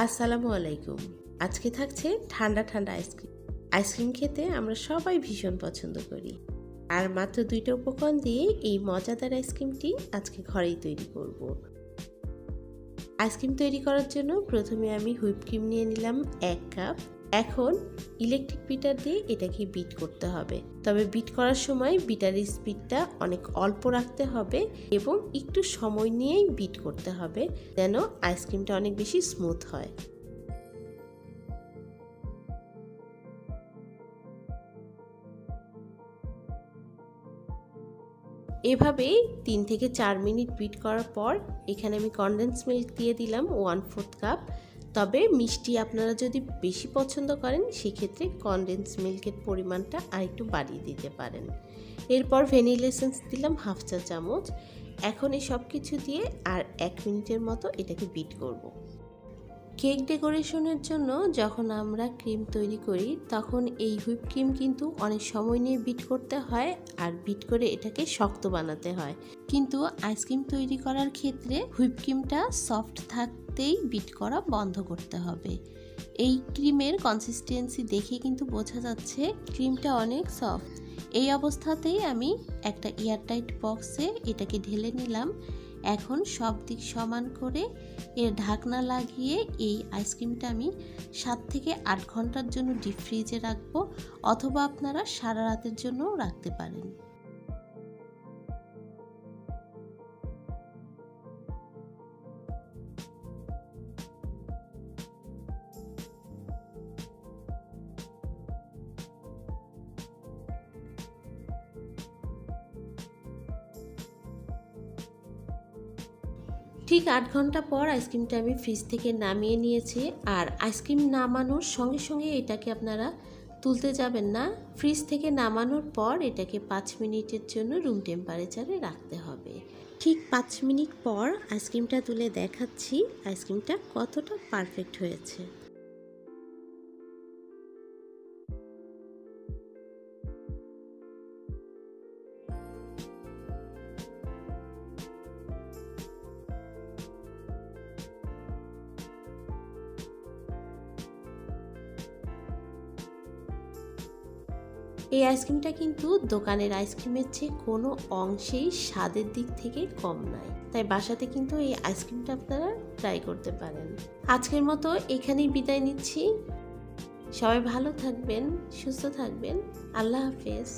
আসসালামু আলাইকুম। আজকে থাকছে ঠান্ডা ঠান্ডা আইসক্রিম। আইসক্রিম খেতে আমরা সবাই ভীষণ পছন্দ করি, আর মাত্র 2টা উপকরণ দিয়ে এই মজাদার আইসক্রিমটি আজকে ঘরেই তৈরি করব। আইসক্রিম তৈরি করার জন্য প্রথমে আমি হুইপ ক্রিম নিয়ে নিলাম 1 কাপ। এখন ইলেকট্রিক বিটার দিয়ে এটাকে বিট করতে হবে, তবে বিট করার সময় বিটারের স্পিডটা অনেক অল্প রাখতে হবে এবং একটু সময় নিয়েই বিট করতে হবে, যেন আইসক্রিমটা অনেক বেশি স্মুথ হয়। এভাবেই 3 থেকে 4 মিনিট বিট করার পর এখানে আমি কনডেন্স মিল্ক দিয়ে দিলাম 1/4 কাপ। তবে মিষ্টি আপনারা যদি বেশি পছন্দ করেন সেক্ষেত্রে কনডেন্স মিল্কের পরিমাণটা আরেকটু বাড়িয়ে দিতে পারেন। এরপর ভ্যানিলা এসেন্স দিলাম 1/2 চা চামচ। এখন এই সব কিছু দিয়ে আর 1 মিনিটের মতো এটাকে বিট করব। কেক ডেকোরেশনের জন্য যখন আমরা ক্রিম তৈরি করি তখন এই হুইপ ক্রিম কিন্তু অনেক সময় নিয়ে বিট করতে হয়, আর বিট করে এটাকে শক্ত বানাতে হয়। কিন্তু আইসক্রিম তৈরি করার ক্ষেত্রে হুইপ ক্রিমটা সফট থাকতেই বিট করা বন্ধ করতে হবে। এই ক্রিমের কনসিস্টেন্সি দেখে কিন্তু বোঝা যাচ্ছে ক্রিমটা অনেক সফট। এই অবস্থাতেই আমি একটা এয়ারটাইট বক্সে এটাকে ঢেলে নিলাম। এখন সব দিক সমান করে এর ঢাকনা লাগিয়ে এই আইসক্রিমটা আমি 7 থেকে 8 ঘন্টার জন্য ডিপ ফ্রিজে রাখবো, অথবা আপনারা সারা রাতের জন্যও রাখতে পারেন। ঠিক 8 ঘন্টা পর আইসক্রিমটা আমি ফ্রিজ থেকে নামিয়ে নিয়েছি। আর আইসক্রিম নামানোর সঙ্গে সঙ্গে এটাকে আপনারা তুলতে যাবেন না। ফ্রিজ থেকে নামানোর পর এটাকে 5 মিনিটের জন্য রুম টেম্পারেচারে রাখতে হবে। ঠিক 5 মিনিট পর আইসক্রিমটা তুলে দেখাচ্ছি আইসক্রিমটা কতটা পারফেক্ট হয়েছে। এই আইসক্রিমটা কিন্তু দোকানের আইসক্রিমের চেয়ে কোনো অংশেই স্বাদের দিক থেকে কম নয়, তাই বাসাতে কিন্তু এই আইসক্রিমটা আপনারা ট্রাই করতে পারেন। আজকের মতো এখানেই বিদায় নিচ্ছি। সবাই ভালো থাকবেন, সুস্থ থাকবেন। আল্লাহ হাফেজ।